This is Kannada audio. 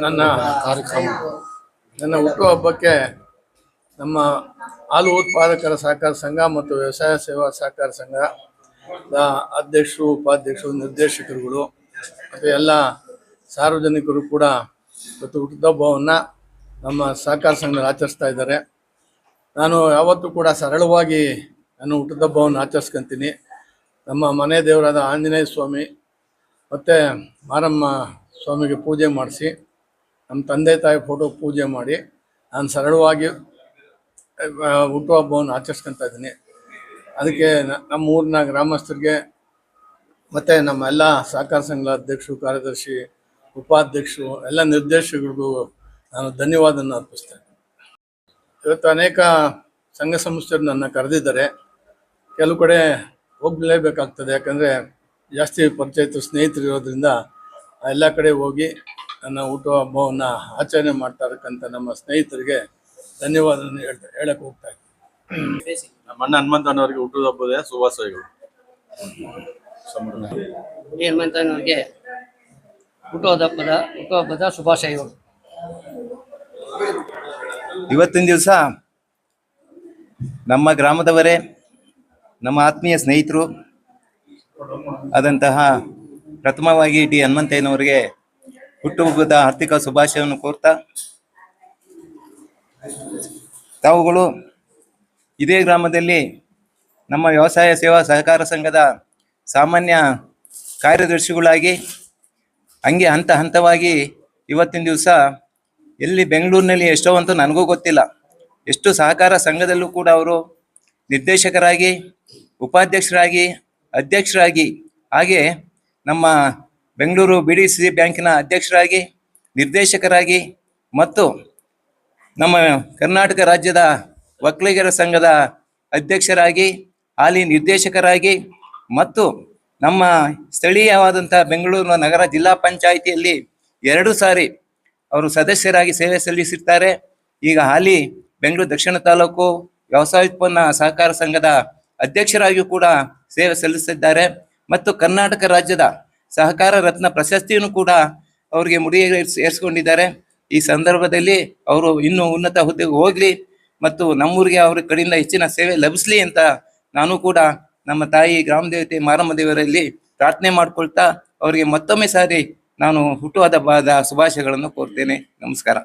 ನನ್ನ ಕಾರ್ಯಕ್ರಮ ನನ್ನ ಹುಟ್ಟುಹಬ್ಬಕ್ಕೆ ನಮ್ಮ ಹಾಲು ಉತ್ಪಾದಕರ ಸಹಕಾರ ಸಂಘ ಮತ್ತು ವ್ಯವಸಾಯ ಸೇವಾ ಸಹಕಾರ ಸಂಘದ ಅಧ್ಯಕ್ಷರು, ಉಪಾಧ್ಯಕ್ಷರು, ನಿರ್ದೇಶಕರುಗಳು ಮತ್ತು ಎಲ್ಲ ಸಾರ್ವಜನಿಕರು ಕೂಡ ಇವತ್ತು ಹುಟ್ಟುಹಬ್ಬವನ್ನು ನಮ್ಮ ಸಹಕಾರ ಸಂಘದಲ್ಲಿ ಆಚರಿಸ್ತಾ ಇದ್ದಾರೆ. ನಾನು ಯಾವತ್ತೂ ಕೂಡ ಸರಳವಾಗಿ ನಾನು ಹುಟ್ಟುಹಬ್ಬವನ್ನು ಆಚರಿಸ್ಕೊತೀನಿ. ನಮ್ಮ ಮನೆ ದೇವರಾದ ಆಂಜನೇಯ ಸ್ವಾಮಿ ಮತ್ತು ಮಾರಮ್ಮ ಸ್ವಾಮಿಗೆ ಪೂಜೆ ಮಾಡಿಸಿ, ನಮ್ಮ ತಂದೆ ತಾಯಿ ಫೋಟೋ ಪೂಜೆ ಮಾಡಿ ನಾನು ಸರಳವಾಗಿ ಹುಟ್ಟುಹಬ್ಬವನ್ನು ಆಚರಿಸ್ಕೊತಾ ಇದ್ದೀನಿ. ಅದಕ್ಕೆ ನಮ್ಮ ಊರಿನ ಗ್ರಾಮಸ್ಥರಿಗೆ ಮತ್ತು ನಮ್ಮ ಎಲ್ಲ ಸಹಕಾರ ಸಂಘದ ಅಧ್ಯಕ್ಷರು, ಕಾರ್ಯದರ್ಶಿ, ಉಪಾಧ್ಯಕ್ಷರು, ಎಲ್ಲ ನಿರ್ದೇಶಕರಿಗೂ ನಾನು ಧನ್ಯವಾದವನ್ನು ಅರ್ಪಿಸ್ತೇನೆ. ಇವತ್ತು ಅನೇಕ ಸಂಘ ಸಂಸ್ಥೆಗಳು ನನ್ನ ಕರೆದಿದ್ದಾರೆ. ಕೆಲವು ಕಡೆ ಹೋಗಲೇಬೇಕಾಗ್ತದೆ, ಯಾಕಂದರೆ ಜಾಸ್ತಿ ಪರಿಚಯಿತ ಸ್ನೇಹಿತರು ಇರೋದ್ರಿಂದ ಎಲ್ಲ ಕಡೆ ಹೋಗಿ ನನ್ನ ಹುಟ್ಟುಹಬ್ಬವನ್ನು ಆಚರಣೆ ಮಾಡ್ತಾ ಇರತಕ್ಕಂಥ ನಮ್ಮ ಸ್ನೇಹಿತರಿಗೆ ಧನ್ಯವಾದವನ್ನು ಹೇಳಕ್ಕೆ ಹೋಗ್ತಾ ಇದ್ದೀನಿ. ನಮ್ಮ ಅಣ್ಣ ಹನುಮಂತನವರಿಗೆ ಹುಟ್ಟುಹಬ್ಬದ ಶುಭಾಶಯಗಳು. ಹನುಮಂತನವರಿಗೆ ಹುಟ್ಟುಹಬ್ಬದ ಶುಭಾಶಯಗಳು. ಇವತ್ತಿನ ದಿವಸ ನಮ್ಮ ಗ್ರಾಮದವರೇ, ನಮ್ಮ ಆತ್ಮೀಯ ಸ್ನೇಹಿತರು ಆದಂತಹ ಪ್ರಥಮವಾಗಿ ಡಿ ಹನುಮಂತಯ್ಯನವರಿಗೆ ಹುಟ್ಟುಹಬ್ಬದ ಆರ್ಥಿಕ ಶುಭಾಶಯವನ್ನು ಕೋರ್ತಾ, ತಾವುಗಳು ಇದೇ ಗ್ರಾಮದಲ್ಲಿ ನಮ್ಮ ವ್ಯವಸಾಯ ಸೇವಾ ಸಹಕಾರ ಸಂಘದ ಸಾಮಾನ್ಯ ಕಾರ್ಯದರ್ಶಿಗಳಾಗಿ ಹಂಗೆ ಹಂತವಾಗಿ ಇವತ್ತಿನ ದಿವಸ ಎಲ್ಲಿ ಬೆಂಗಳೂರಿನಲ್ಲಿ ಎಷ್ಟೋ ಅಂತೂ ನನಗೂ ಗೊತ್ತಿಲ್ಲ, ಎಷ್ಟು ಸಹಕಾರ ಸಂಘದಲ್ಲೂ ಕೂಡ ಅವರು ನಿರ್ದೇಶಕರಾಗಿ, ಉಪಾಧ್ಯಕ್ಷರಾಗಿ, ಅಧ್ಯಕ್ಷರಾಗಿ, ಹಾಗೆ ನಮ್ಮ ಬೆಂಗಳೂರು BDC ಬ್ಯಾಂಕಿನ ಅಧ್ಯಕ್ಷರಾಗಿ, ನಿರ್ದೇಶಕರಾಗಿ ಮತ್ತು ನಮ್ಮ ಕರ್ನಾಟಕ ರಾಜ್ಯದ ಒಕ್ಕಲಿಗರ ಸಂಘದ ಅಧ್ಯಕ್ಷರಾಗಿ, ಹಾಲಿ ನಿರ್ದೇಶಕರಾಗಿ ಮತ್ತು ನಮ್ಮ ಸ್ಥಳೀಯವಾದಂಥ ಬೆಂಗಳೂರು ನಗರ ಜಿಲ್ಲಾ ಪಂಚಾಯಿತಿಯಲ್ಲಿ 2 ಸಾರಿ ಅವರು ಸದಸ್ಯರಾಗಿ ಸೇವೆ ಸಲ್ಲಿಸಿರ್ತಾರೆ. ಈಗ ಹಾಲಿ ಬೆಂಗಳೂರು ದಕ್ಷಿಣ ತಾಲೂಕು ವ್ಯವಸಾಯೋತ್ಪನ್ನ ಸಹಕಾರ ಸಂಘದ ಅಧ್ಯಕ್ಷರಾಗಿಯೂ ಕೂಡ ಸೇವೆ ಸಲ್ಲಿಸಿದ್ದಾರೆ ಮತ್ತು ಕರ್ನಾಟಕ ರಾಜ್ಯದ ಸಹಕಾರ ರತ್ನ ಪ್ರಶಸ್ತಿಯನ್ನು ಕೂಡ ಅವರಿಗೆ ಏರಿಸಿಕೊಂಡಿದ್ದಾರೆ. ಈ ಸಂದರ್ಭದಲ್ಲಿ ಅವರು ಇನ್ನೂ ಉನ್ನತ ಹುದ್ದೆಗೆ ಹೋಗಲಿ ಮತ್ತು ನಮ್ಮೂರಿಗೆ ಅವ್ರ ಕಡೆಯಿಂದ ಹೆಚ್ಚಿನ ಸೇವೆ ಲಭಿಸಲಿ ಅಂತ ನಾನು ಕೂಡ ನಮ್ಮ ತಾಯಿ ಗ್ರಾಮ ದೇವತೆ ಮಾರಮ್ಮ ದೇವರಲ್ಲಿ ಪ್ರಾರ್ಥನೆ ಮಾಡ್ಕೊಳ್ತಾ ಅವರಿಗೆ ಮತ್ತೊಮ್ಮೆ ಸಾರಿ ನಾನು ಹುಟ್ಟುಹಬ್ಬದ ಶುಭಾಶಯಗಳನ್ನು ಕೋರ್ತೇನೆ. ನಮಸ್ಕಾರ.